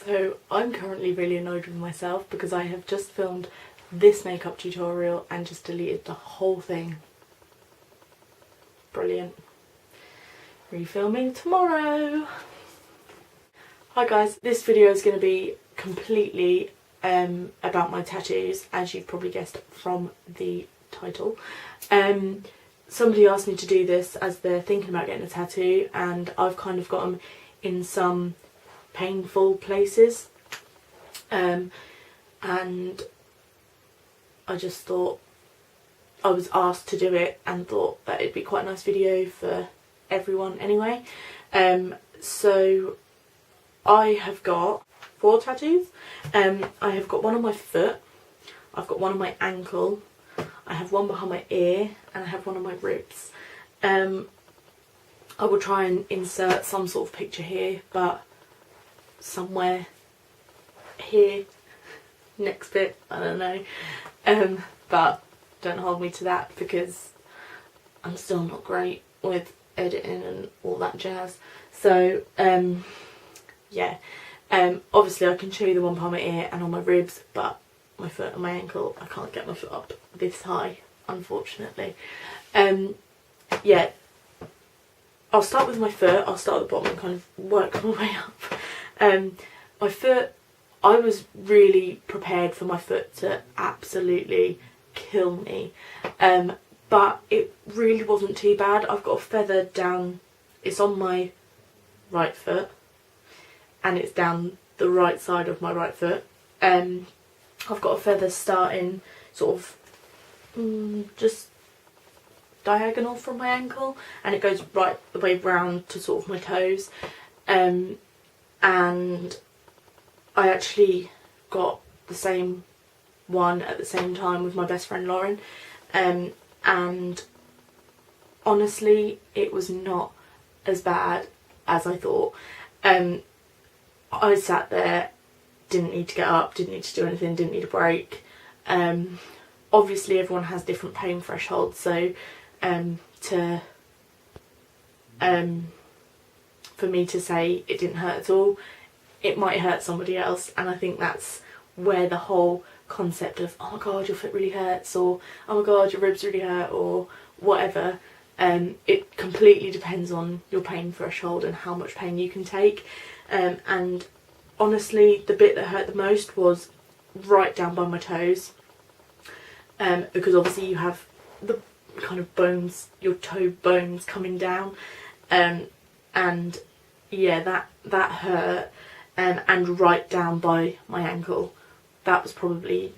So I'm currently really annoyed with myself because I have just filmed this makeup tutorial and just deleted the whole thing. Brilliant. Refilming tomorrow. Hi guys, this video is going to be completely about my tattoos, as you've probably guessed from the title. Somebody asked me to do this as they're thinking about getting a tattoo, and I've kind of got them in some painful places, and I just thought, I was asked to do it and thought that it'd be quite a nice video for everyone anyway. So I have got 4 tattoos. I have got one on my foot, I've got one on my ankle, I have one behind my ear, and I have one on my ribs. I will try and insert some sort of picture here, but somewhere here, next bit, I don't know. But don't hold me to that because I'm still not great with editing and all that jazz. So yeah, obviously I can show you the one behind my ear and on my ribs, but my foot and my ankle, I can't get my foot up this high, unfortunately. Yeah, I'll start with my foot. I'll start at the bottom and kind of work my way up. My foot, I was really prepared for my foot to absolutely kill me, but it really wasn't too bad. I've got a feather down, it's on my right foot and it's down the right side of my right foot. I've got a feather starting sort of just diagonal from my ankle, and it goes right the way round to sort of my toes, and I actually got the same one at the same time with my best friend Lauren, and honestly it was not as bad as I thought. I sat there, didn't need to get up, didn't need to do anything, didn't need a break. Obviously everyone has different pain thresholds, so for me to say it didn't hurt at all, it might hurt somebody else, and I think that's where the whole concept of, oh my god, your foot really hurts, or oh my god, your ribs really hurt, or whatever, it completely depends on your pain threshold and how much pain you can take. And honestly, the bit that hurt the most was right down by my toes, because obviously you have the kind of bones, your toe bones coming down, and yeah, that hurt, and right down by my ankle. That was probably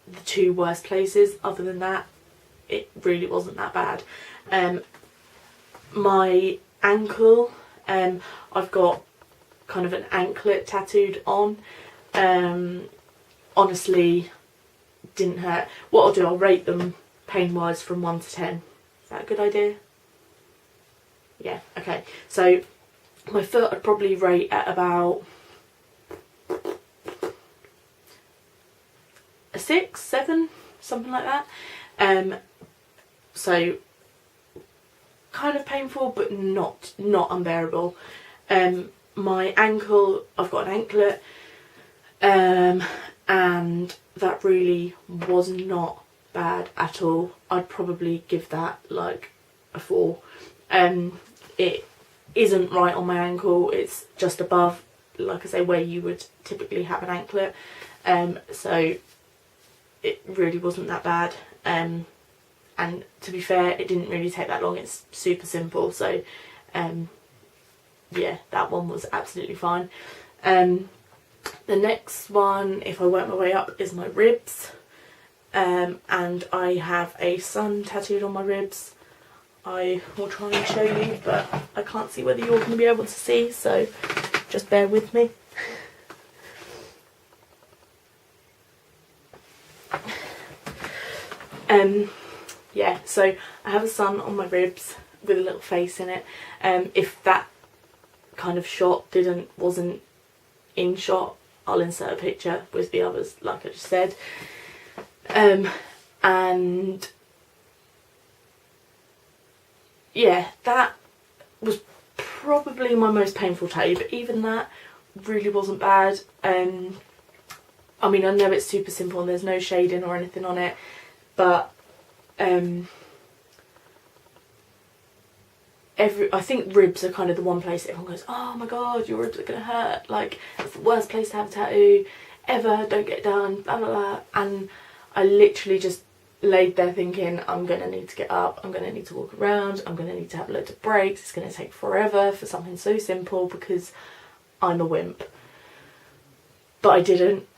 the 2 worst places. Other than that, it really wasn't that bad. My ankle, I've got kind of an anklet tattooed on. Honestly, didn't hurt. What I'll do, I'll rate them pain wise from 1 to 10. Is that a good idea? Yeah, okay. So my foot I'd probably rate at about a 6, 7, something like that. So kind of painful, but not unbearable. My ankle, I've got an anklet, and that really was not bad at all. I'd probably give that like a 4. It isn't right on my ankle, it's just above, like I say, where you would typically have an anklet, so it really wasn't that bad, and to be fair, it didn't really take that long. It's super simple, so yeah, that one was absolutely fine. The next one, if I work my way up, is my ribs, and I have a sun tattooed on my ribs. I will try and show you, but I can't see whether you're going to be able to see, so just bear with me. Yeah, so I have a sun on my ribs with a little face in it. If that kind of shot wasn't in shot, I'll insert a picture with the others, like I just said. And yeah, that was probably my most painful tattoo, but even that really wasn't bad. I mean, I know it's super simple and there's no shading or anything on it, but I think ribs are kind of the one place everyone goes, oh my god, your ribs are gonna hurt, like it's the worst place to have a tattoo ever, don't get it done, blah blah blah. And I literally just laid there thinking, I'm gonna need to get up, I'm gonna need to walk around, I'm gonna need to have loads of breaks, it's gonna take forever for something so simple because I'm a wimp. But I didn't.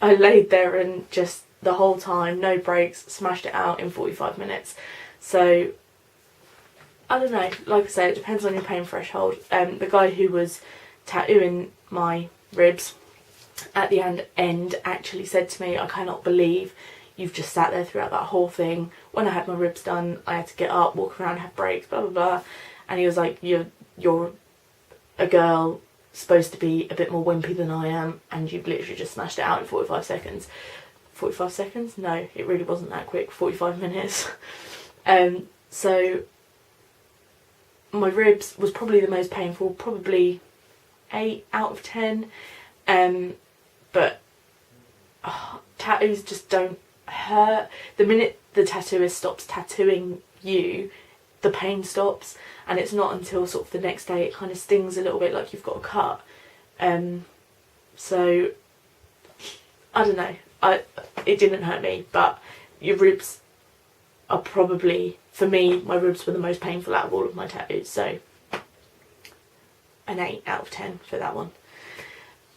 I laid there and just the whole time, no breaks, smashed it out in 45 minutes. So I don't know, like I say, it depends on your pain threshold. The guy who was tattooing my ribs at the end actually said to me, I cannot believe you've just sat there throughout that whole thing. When I had my ribs done, I had to get up, walk around, have breaks, blah blah blah. And he was like, you're a girl supposed to be a bit more wimpy than I am, and you've literally just smashed it out in 45 seconds. 45 seconds? No, it really wasn't that quick. 45 minutes. So my ribs was probably the most painful, probably 8 out of 10. But tattoos just don't hurt. The minute the tattooist stops tattooing you, the pain stops, and it's not until sort of the next day it kind of stings a little bit, like you've got a cut. So I don't know, it didn't hurt me, but your ribs are probably, for me, my ribs were the most painful out of all of my tattoos, so an 8 out of 10 for that one.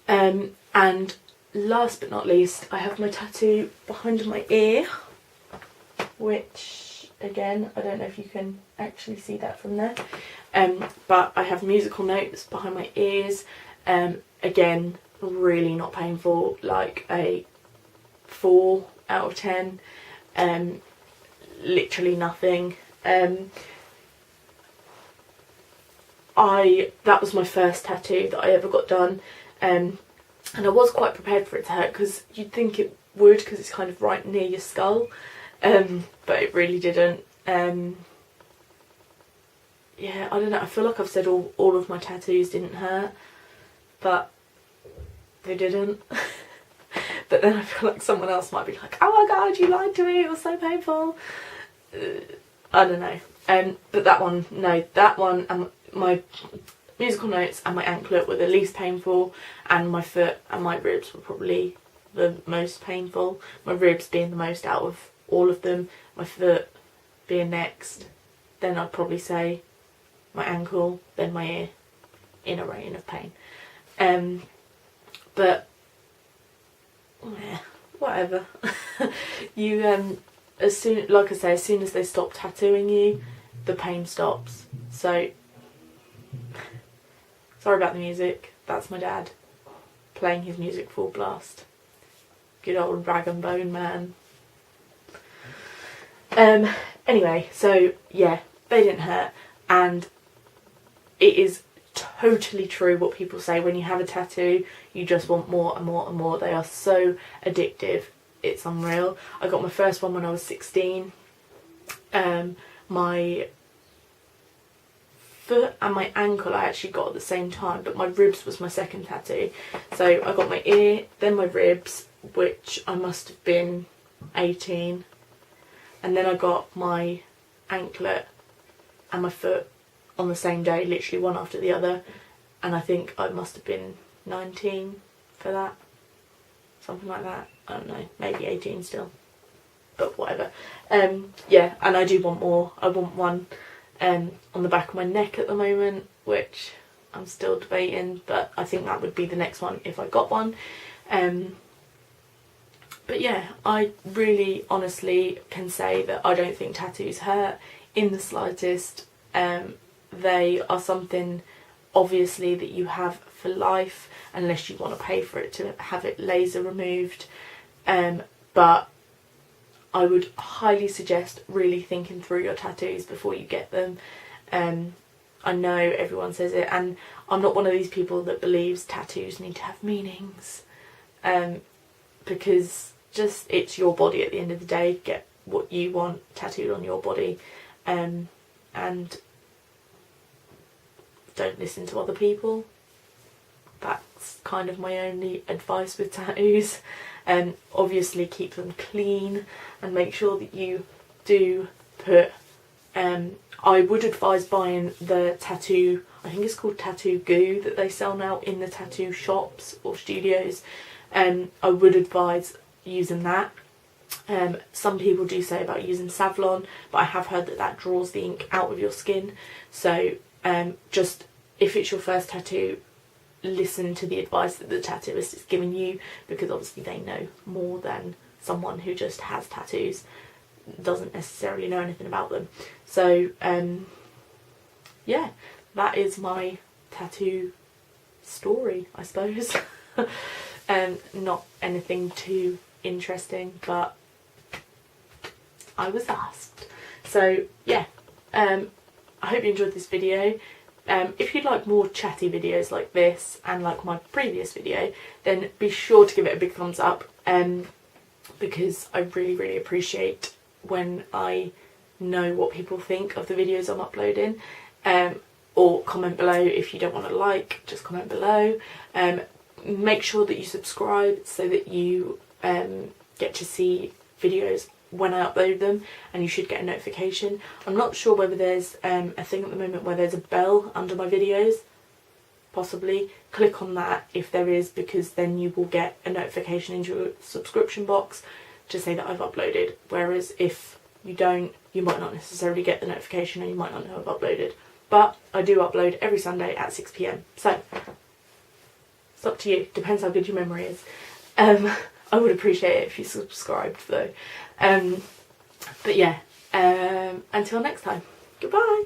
And last but not least, I have my tattoo behind my ear, which again, I don't know if you can actually see that from there, but I have musical notes behind my ears. Again, really not painful, like a 4 out of 10. Literally nothing. That was my first tattoo that I ever got done, and I was quite prepared for it to hurt, because you'd think it would, because it's kind of right near your skull, but it really didn't. Yeah, I don't know, I feel like I've said all of my tattoos didn't hurt, but they didn't. But then I feel like someone else might be like, oh my god, you lied to me, it was so painful. I don't know. But that one, no, that one and my musical notes and my anklet were the least painful, and my foot and my ribs were probably the most painful. My ribs being the most out of all of them, my foot being next, then I'd probably say my ankle, then my ear, in a reign of pain. But yeah, whatever. You as soon, like I say, as soon as they stop tattooing you, the pain stops. So sorry about the music, that's my dad playing his music full blast. Good old rag and bone man. Anyway, so yeah, they didn't hurt, and it is totally true what people say, when you have a tattoo you just want more and more and more. They are so addictive, it's unreal. I got my first one when I was 16. My foot and my ankle I actually got at the same time, but my ribs was my second tattoo. So I got my ear, then my ribs, which I must have been 18, and then I got my anklet and my foot on the same day, literally one after the other, and I think I must have been 19 for that, something like that. I don't know, maybe 18 still, but whatever. Yeah, and I do want more. I want one on the back of my neck at the moment, which I'm still debating, but I think that would be the next one if I got one. But yeah, I really honestly can say that I don't think tattoos hurt in the slightest. They are something obviously that you have for life, unless you want to pay for it to have it laser removed. But I would highly suggest really thinking through your tattoos before you get them. I know everyone says it, and I'm not one of these people that believes tattoos need to have meanings, because just, it's your body at the end of the day. Get what you want tattooed on your body, and don't listen to other people. That's that's kind of my only advice with tattoos. Obviously keep them clean and make sure that you do put, I would advise buying the tattoo, I think it's called tattoo goo, that they sell now in the tattoo shops or studios. I would advise using that. Some people do say about using Savlon, but I have heard that that draws the ink out of your skin. So just, if it's your first tattoo, listen to the advice that the tattooist is giving you, because obviously they know more than someone who just has tattoos, doesn't necessarily know anything about them. So yeah, that is my tattoo story, I suppose. Not anything too interesting, but I was asked. So yeah, I hope you enjoyed this video. If you'd like more chatty videos like this and like my previous video, then be sure to give it a big thumbs up, because I really appreciate when I know what people think of the videos I'm uploading. Or comment below if you don't want to like, just comment below. Make sure that you subscribe so that you get to see videos when I upload them, and you should get a notification. I'm not sure whether there's a thing at the moment where there's a bell under my videos. Possibly click on that if there is, because then you will get a notification into your subscription box to say that I've uploaded, whereas if you don't, you might not necessarily get the notification and you might not know I've uploaded. But I do upload every Sunday at 6 PM, so it's up to you, depends how good your memory is. I would appreciate it if you subscribed though. But yeah, until next time, goodbye.